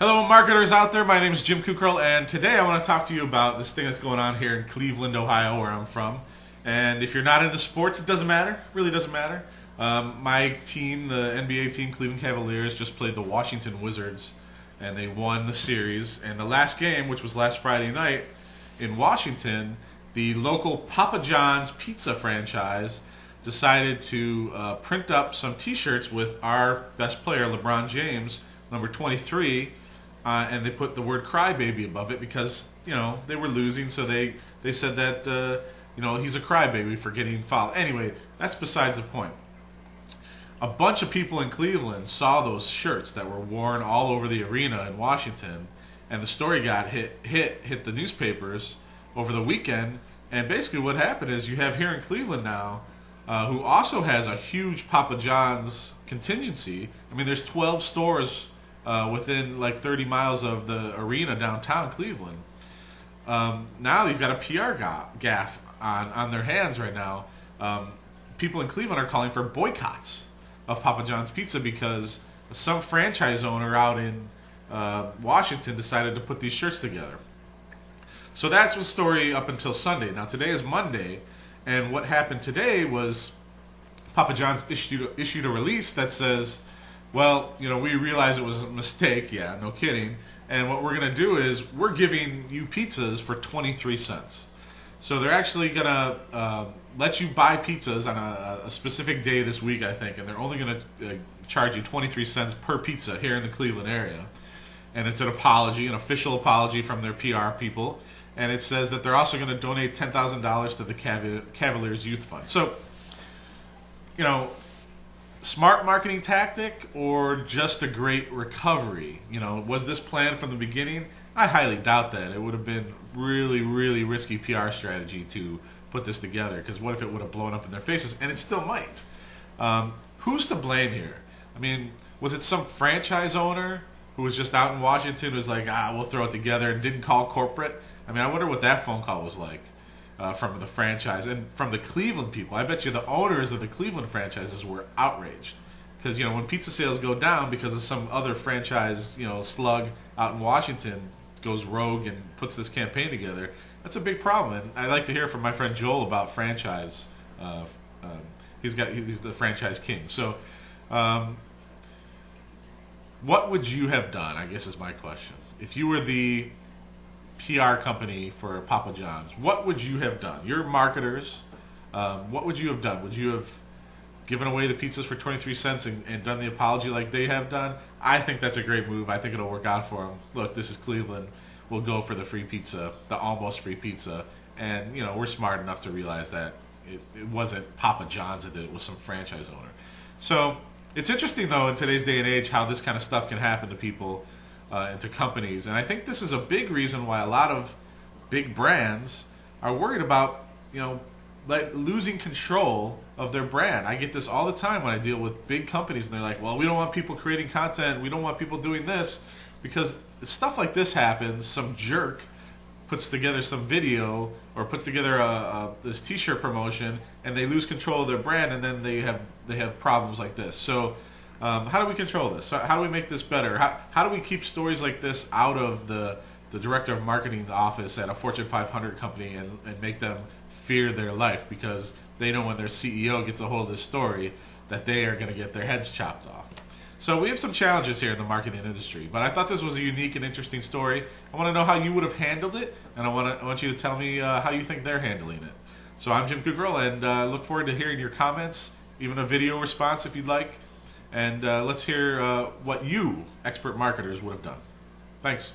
Hello, marketers out there. My name is Jim Kukral, and today I want to talk to you about this thing that's going on here in Cleveland, Ohio, where I'm from. And if you're not into sports, it doesn't matter. It really doesn't matter. My team, the NBA team, Cleveland Cavaliers, just played the Washington Wizards, and they won the series. And the last game, which was last Friday night in Washington, the local Papa John's pizza franchise decided to print up some T-shirts with our best player, Lebron James, number 23, and they put the word Crybaby above it because, they were losing, so they said that, he's a crybaby for getting fouled. Anyway, that's besides the point. A bunch of people in Cleveland saw those shirts that were worn all over the arena in Washington, and the story got hit the newspapers over the weekend. And basically what happened is you have here in Cleveland now, who also has a huge Papa John's contingency. I mean, there's 12 stores within like 30 miles of the arena downtown Cleveland. Now you've got a PR gaffe on their hands right now. People in Cleveland are calling for boycotts of Papa John's Pizza because some franchise owner out in Washington decided to put these shirts together. So that's the story up until Sunday. Now today is Monday, and what happened today was Papa John's issued a release that says, well, we realize it was a mistake, yeah, no kidding, and what we're going to do is we're giving you pizzas for 23 cents. So they're actually going to let you buy pizzas on a specific day this week, I think, and they're only going to charge you 23 cents per pizza here in the Cleveland area. And it's an apology, an official apology from their PR people. And it says that they're also going to donate $10,000 to the Cavaliers Youth Fund. So, smart marketing tactic or just a great recovery? Was this planned from the beginning? I highly doubt that. It would have been really, really risky PR strategy to put this together, because what if it would have blown up in their faces? And it still might. Who's to blame here? I mean, was it some franchise owner who was just out in Washington who was like, we'll throw it together and didn't call corporate? I mean, I wonder what that phone call was like from the franchise and from the Cleveland people. I bet you the owners of the Cleveland franchises were outraged because, when pizza sales go down because of some other franchise, slug out in Washington goes rogue and puts this campaign together, that's a big problem. And I'd like to hear from my friend Joel about franchise. He's the franchise king. So what would you have done, I guess is my question. If you were the PR company for Papa John's, what would you have done? You're marketers. What would you have done? Would you have given away the pizzas for 23 cents and done the apology like they have done? I think that's a great move. I think it'll work out for them. Look, this is Cleveland. We'll go for the free pizza, the almost free pizza. And, we're smart enough to realize that it wasn't Papa John's that did it. It was some franchise owner. So it's interesting, though, in today's day and age, how this kind of stuff can happen to people and to companies. And I think this is a big reason why a lot of big brands are worried about, losing control of their brand. I get this all the time when I deal with big companies, and they're like, well, we don't want people creating content. We don't want people doing this. Because stuff like this happens, some jerk puts together some video or puts together this T-shirt promotion, and they lose control of their brand, and then they have problems like this. So how do we control this? How do we make this better? How do we keep stories like this out of the director of marketing office at a Fortune 500 company and make them fear their life because they know when their CEO gets a hold of this story that they are going to get their heads chopped off? So we have some challenges here in the marketing industry, but I thought this was a unique and interesting story. I want to know how you would have handled it, and I want you to tell me how you think they're handling it. So I'm Jim Kukral, and look forward to hearing your comments, even a video response if you'd like. And let's hear what you, expert marketers, would have done. Thanks.